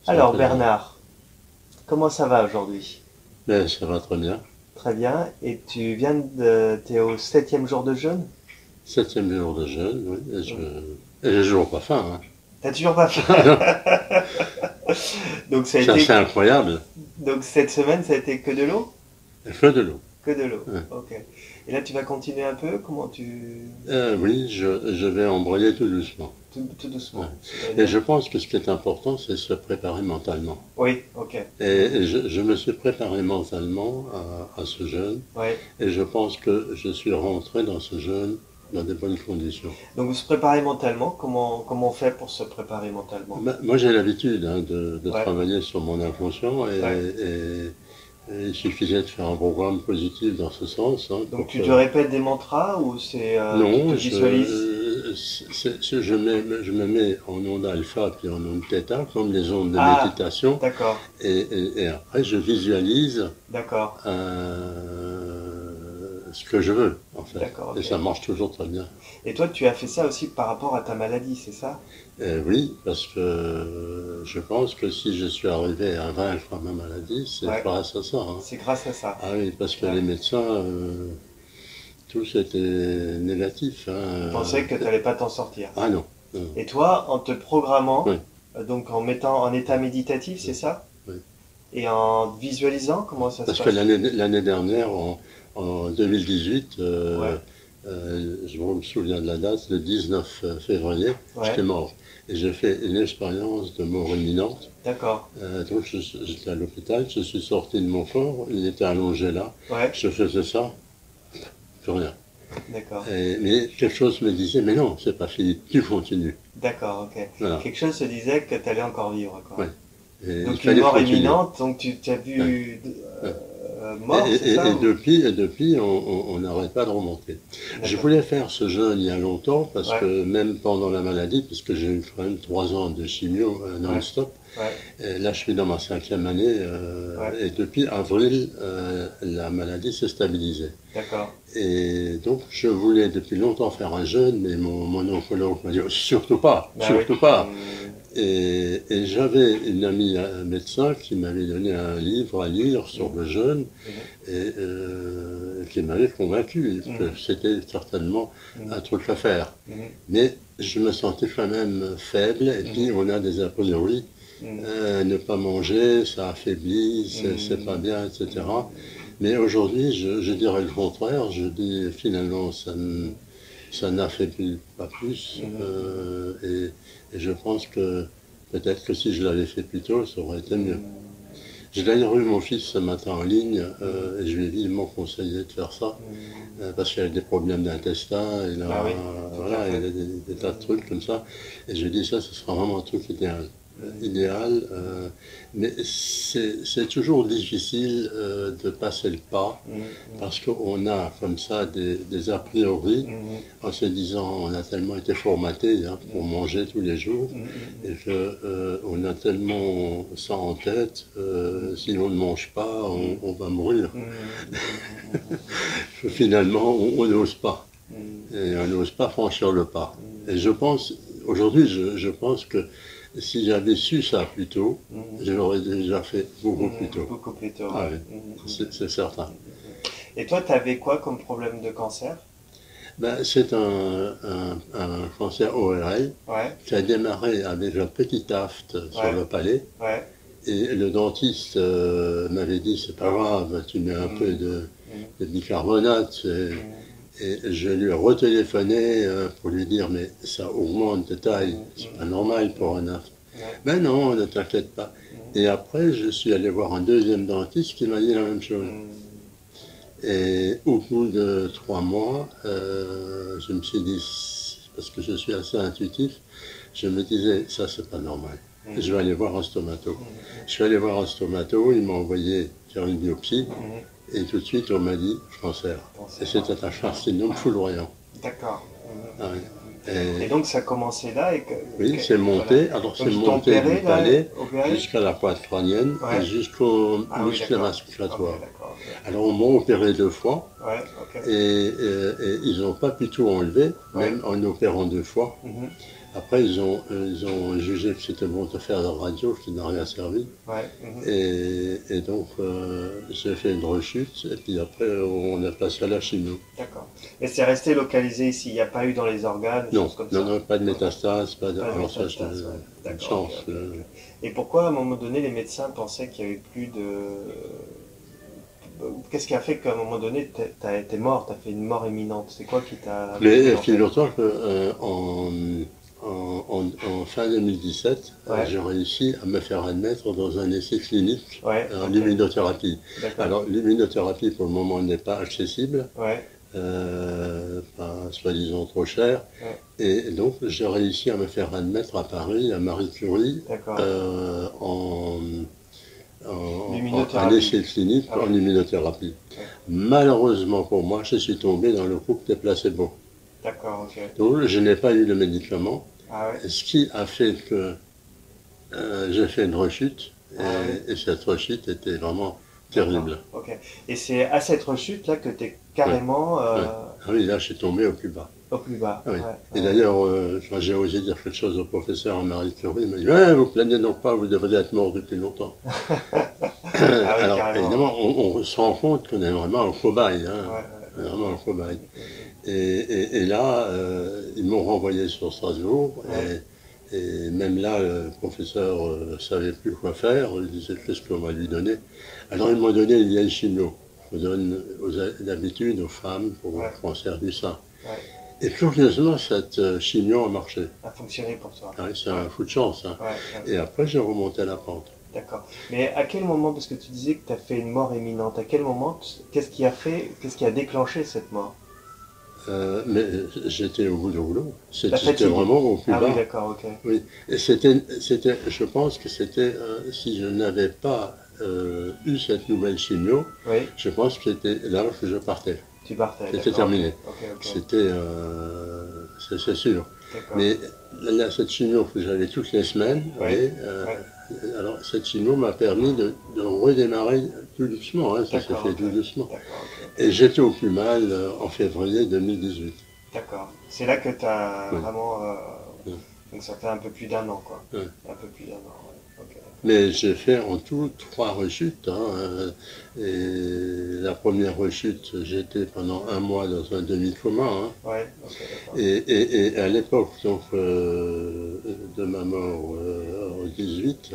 Alors Bernard, comment ça va aujourd'hui? Ben, ça va très bien. Très bien. Et tu viens de... T'es au septième jour de jeûne? Septième jour de jeûne, oui. Et j'ai toujours pas faim, hein. T'as toujours pas Ah non, faim? Donc ça a c'est assez été... incroyable. Donc cette semaine, ça a été que de l'eau? Il faut de l'eau. Que de l'eau. Ouais. Ok. Et là, tu vas continuer un peu? Comment tu... Oui, je vais embrayer tout doucement. Tout Ouais. doucement. Et C'est-à-dire... je pense que ce qui est important, c'est se préparer mentalement. Oui, ok. Et je me suis préparé mentalement à ce jeûne. Oui. Et je pense que je suis rentré dans ce jeûne dans de bonnes conditions. Donc se préparer mentalement, comment on fait pour se préparer mentalement? Ben, moi, j'ai l'habitude hein, de Ouais, travailler sur mon inconscient ouais. et il suffisait de faire un programme positif dans ce sens hein, Donc pour tu que... te répètes des mantras ou c'est tu te Non, visualises? je me mets en onde alpha puis en onde θ, comme les ondes de Ah, méditation, d'accord, et après je visualise d'accord, ce que je veux, en fait. d'accord, Et ok. ça marche toujours très bien. Et toi, tu as fait ça aussi par rapport à ta maladie, c'est ça? Oui, parce que je pense que si je suis arrivé à vaincre ma maladie, c'est Ouais, grâce à ça, hein. c'est grâce à ça. Ah oui, parce que Ouais. les médecins, tous étaient négatifs, Tu hein. pensais que tu n'allais pas t'en sortir. Ah non, non. Et toi, en te programmant, Oui, donc en mettant en état méditatif, c'est oui, ça? oui. Et en visualisant, comment ça se Parce que passe? l'année dernière, en 2018, Ouais, je me souviens de la date, le 19 février, ouais, j'étais mort. Et j'ai fait une expérience de mort imminente. d'accord, Donc j'étais à l'hôpital, je suis sorti de mon corps, il était allongé là, ouais, je faisais ça, plus rien. d'accord, Mais quelque chose me disait, mais non, c'est pas fini, tu continues. d'accord, ok. Voilà, Quelque chose se disait que tu allais encore vivre, quoi. ouais. Et il Donc une fallait mort continuer. imminente, donc tu t'as Ouais, vu ouais. mort, c'est ça? Et depuis, on n'arrête pas de remonter. Je D'accord. voulais faire ce jeûne il y a longtemps parce Ouais, que même pendant la maladie, puisque j'ai eu quand même 3 ans de chimio ouais, non-stop, ouais, et là je suis dans ma 5e année ouais, et depuis avril, la maladie s'est stabilisée. d'accord. Et donc je voulais depuis longtemps faire un jeûne, mais mon oncologue m'a dit oh, surtout pas, Bah oui. surtout pas. Et j'avais une amie un médecin qui m'avait donné un livre à lire sur le jeûne Mhm, et qui m'avait convaincu que mhm, c'était certainement un truc à faire. mhm, Mais je me sentais quand même faible et puis mhm, on a des a priori. mhm, Ne pas manger, ça affaiblit, c'est pas mhm, bien, etc. mhm, Mais aujourd'hui, je dirais le contraire. Je dis finalement, ça n'affaiblit pas plus. Et je pense que peut-être que si je l'avais fait plus tôt, ça aurait été mieux. J'ai d'ailleurs eu mon fils ce matin en ligne et je lui ai vivement conseillé de faire ça parce qu'il a des problèmes d'intestin, bah oui, tout à voilà, il a fait. des tas de trucs comme ça. Et je lui ai dit ça, ce sera vraiment un truc idéal. Idéal, mais c'est toujours difficile de passer le pas parce qu'on a comme ça des a priori en se disant on a tellement été formaté hein, pour manger tous les jours et qu'on a tellement ça en tête, si on ne mange pas, on va mourir. Finalement, on n'ose pas et on n'ose pas franchir le pas. Et je pense, aujourd'hui, je pense que si j'avais su ça plus tôt, je l'aurais déjà fait beaucoup plus tôt. Beaucoup plus tôt, Ah ouais. oui, c'est certain. Et toi, tu avais quoi comme problème de cancer? Ben, c'est un cancer ORL Ouais, qui a démarré avec un petit aft sur ouais, le palais. ouais. Et le dentiste m'avait dit, c'est pas grave, tu mets un peu de bicarbonate. Et je lui ai retéléphoné pour lui dire, mais ça augmente de taille, c'est pas normal pour un aft. Ouais. Ben non, ne t'inquiète pas. Et après, je suis allé voir un deuxième dentiste qui m'a dit la même chose. Et au bout de 3 mois, je me suis dit, parce que je suis assez intuitif, je me disais, ça c'est pas normal. Je vais aller voir un stomato. Je suis allé voir un stomato, il m'a envoyé faire une biopsie, et tout de suite on m'a dit cancer. Et Cancer. c'était un carcinome foudroyant. D'accord. Ah oui. Et donc ça a commencé là et Oui, c'est voilà. monté. Alors Donc c'est ils t'ont monté du opéré là, palais opéré? jusqu'à la pointe crânienne et Ouais. jusqu'au Ah oui, muscle d'accord. Ok, masculatoire. d'accord. Ok. Alors on m'a opéré 2 fois Ouais, ok. et ils n'ont pas pu tout enlever, Ouais. même en opérant 2 fois. Après, ils ont jugé que c'était bon de faire la radio, qui n'a rien servi. Ouais. Et donc, j'ai fait une rechute, et puis après, on a passé à la chimio. D'accord. Mais c'est resté localisé ici, il n'y a pas eu dans les organes, des Non, choses comme non, ça. non, pas de Ok. métastase, pas de. Pas de Alors ça, métastase, ouais. j'ai de D'accord, ok, chance. ok, ok. Et pourquoi, à un moment donné, les médecins pensaient qu'il y avait plus de... Qu'est-ce qui a fait qu'à un moment donné, t'as été mort, t'as fait une mort imminente? C'est quoi qui t'a Mais mis en fait? figure-toi que en fin 2017, Ouais, j'ai réussi à me faire admettre dans un essai clinique ouais, en ok, immunothérapie. d'accord. Alors, l'immunothérapie, pour le moment, n'est pas accessible, Ouais, pas soi-disant trop cher. ouais, Et donc, j'ai réussi à me faire admettre à Paris, à Marie Curie, d'accord. en un L'immunothérapie. essai clinique Ah en ouais, immunothérapie. ouais. Malheureusement pour moi, je suis tombé dans le groupe des placebos. D'accord, ok. Donc, je n'ai pas eu le médicament, Ah ouais, ce qui a fait que j'ai fait une rechute, ah ouais, et cette rechute était vraiment d'accord, terrible. ok. Et c'est à cette rechute-là que t'es Oui, carrément oui. Ah oui, là, je suis tombé au plus bas. au plus bas. Ah oui. Ouais, Et ouais. d'ailleurs, quand j'ai osé dire quelque chose au professeur Marie Curie, il m'a dit ouais, vous plaignez donc pas, vous devriez être mort depuis longtemps. Ah oui, Alors, carrément. évidemment, on se rend compte qu'on est vraiment un cobaye, Ouais, hein, ouais, on est vraiment un cobaye. ouais. Et là, ils m'ont renvoyé sur Strasbourg, Ouais, et même là, le professeur ne savait plus quoi faire, il disait qu'est-ce qu'on va lui donner. Alors, ils m'ont donné une vieille chimio, qu'on donne d'habitude aux femmes pour le ouais, cancer du sein. ouais. Et curieusement, cette chimio a marché. A fonctionné pour toi. Ah oui, c'est Ouais, un coup de chance, hein. ouais, ouais. Et après, j'ai remonté la pente. D'accord. Mais à quel moment, parce que tu disais que tu as fait une mort imminente, à quel moment, qu'est-ce qui a fait, qu'est-ce qui a déclenché cette mort? Mais j'étais au bout du rouleau. La C'était fatigue. vraiment au plus Ah oui, bas. d'accord, ok. Oui. Et je pense que c'était, si je n'avais pas eu cette nouvelle chimio, Oui, je pense que c'était là que je partais. tu partais, C'était d'accord, ok, terminé. ok, ok, C'était, c'est sûr. d'accord. Mais là, cette chimio que j'avais toutes les semaines, vous Oui, voyez, oui, alors cette chimio m'a permis de redémarrer tout doucement, hein, ça s'est d'accord, fait ok, tout doucement. d'accord, ok, ok. Et j'étais au plus mal en février 2018. D'accord. C'est là que tu as Oui, vraiment, oui, donc ça fait un peu plus d'un an, quoi. oui. Un peu plus d'un an, ouais. Ok, Mais j'ai fait en tout 3 rechutes, hein, et la première rechute, j'étais pendant un mois dans un demi-coma, hein. ouais, ok, d'accord. Et à l'époque donc, de ma mort en 18,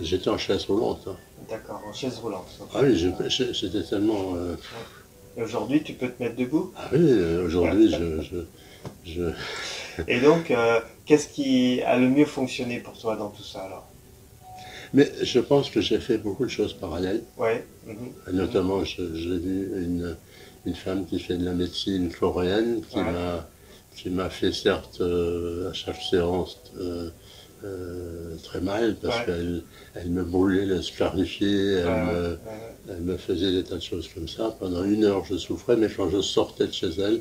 j'étais en chaise roulante, hein. D'accord, en chaise roulante, ok. Ah oui, Ouais, j'étais tellement. ouais. Et aujourd'hui, tu peux te mettre debout? Ah oui, aujourd'hui, je- Et donc, qu'est-ce qui a le mieux fonctionné pour toi dans tout ça alors? Mais je pense que j'ai fait beaucoup de choses parallèles. Ouais, mhm, Notamment, j'ai vu une femme qui fait de la médecine coréenne ouais, qui m'a fait certes à chaque séance très mal parce ouais, elle me brûlait le scarifié, ouais, ouais, ouais. elle me faisait des tas de choses comme ça. Pendant 1 heure, je souffrais, mais quand je sortais de chez elle,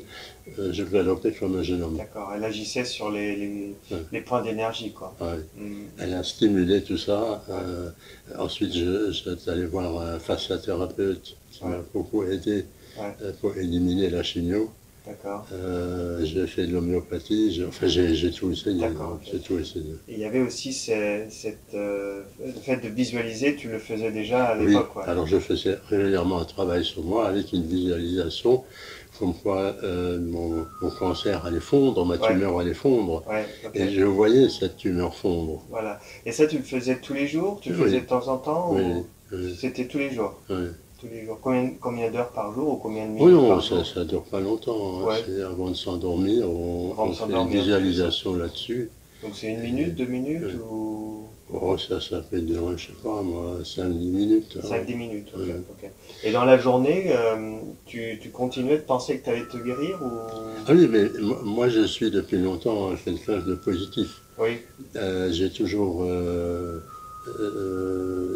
je galopais comme un jeune homme. D'accord, elle agissait sur Ouais, les points d'énergie, quoi. ouais. Mhm, Elle a stimulé tout ça. ouais, Ensuite, j'étais allé voir un fasciathérapeute qui m'a ouais, beaucoup aidé ouais, pour éliminer la chimio. d'accord, J'ai fait de l'homéopathie, enfin j'ai tout essayé, d'accord, hein, ok. j'ai tout essayé. Et il y avait aussi le fait de visualiser, tu le faisais déjà à Oui, l'époque, ouais. alors je faisais régulièrement un travail sur moi avec une visualisation, comme quoi mon cancer allait fondre, ma Ouais, tumeur allait fondre, ouais, ok, et je voyais cette tumeur fondre. voilà. Et ça, tu le faisais tous les jours? Tu le faisais Oui, de temps en temps oui, ou oui, c'était tous les jours? oui. Tous les jours. Combien d'heures par jour ou combien de Oui, minutes non, par jour? ça dure pas longtemps, hein. Ouais, C'est avant de s'endormir, avant de on fait une s'endormir, tu fais ça. visualisation là-dessus. Donc c'est une Et, minute, 2 minutes oui. ou Oh, ça peut durer, je sais pas, moi, 5-10 minutes, hein. 5-10 minutes, ok, Oui. ok. Et dans la journée, tu continuais de penser que tu allais te guérir ou... Ah oui, mais moi je suis depuis longtemps quelqu'un de positif. Oui,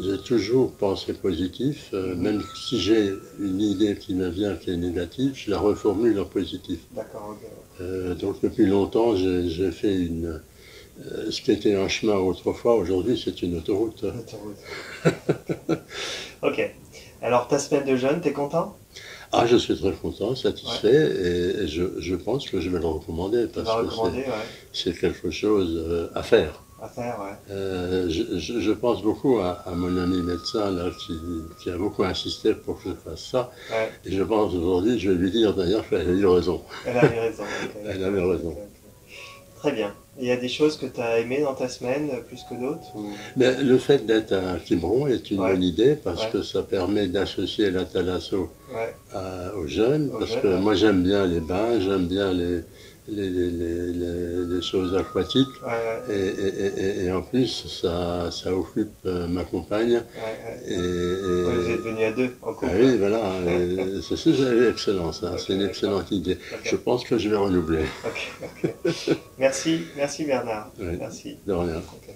J'ai toujours pensé positif, mhm, même si j'ai une idée qui me vient qui est négative, je la reformule en positif. d'accord, ok. Donc depuis longtemps, j'ai fait ce qui était un chemin autrefois, aujourd'hui c'est une autoroute. Autoroute. Ok. Alors ta semaine de jeûne, t'es content? Ah, je suis très content, satisfait, et je pense que je vais le recommander Tu parce vas que recommander, ouais. c'est quelque chose à faire. À faire, ouais. Je pense beaucoup à mon ami médecin là, qui a beaucoup insisté pour que je fasse ça. Ouais. Et je pense aujourd'hui, je vais lui dire d'ailleurs qu'elle a eu raison. Elle avait raison. Ok, Elle ok, avait ok, raison. ok, ok. Très bien. Il y a des choses que tu as aimées dans ta semaine plus que d'autres ou... Mais le fait d'être à Quiberon est une Ouais, bonne idée parce ouais, que ça permet d'associer la thalasso ouais. aux jeunes. Aux Parce jeunes, que ouais. moi j'aime bien les bains, j'aime bien les choses aquatiques. Ouais, ouais, Et en plus, ça occupe ma compagne. ouais, ouais. Et, Ouais, vous êtes et- devenus à deux en ah couple, oui, ouais. voilà, c'est excellent ça, Ok, c'est une d'accord. excellente idée. Je Ok, pense que je vais renouveler. ok, ok. Merci, merci Bernard. Oui, Merci. de rien. Ok.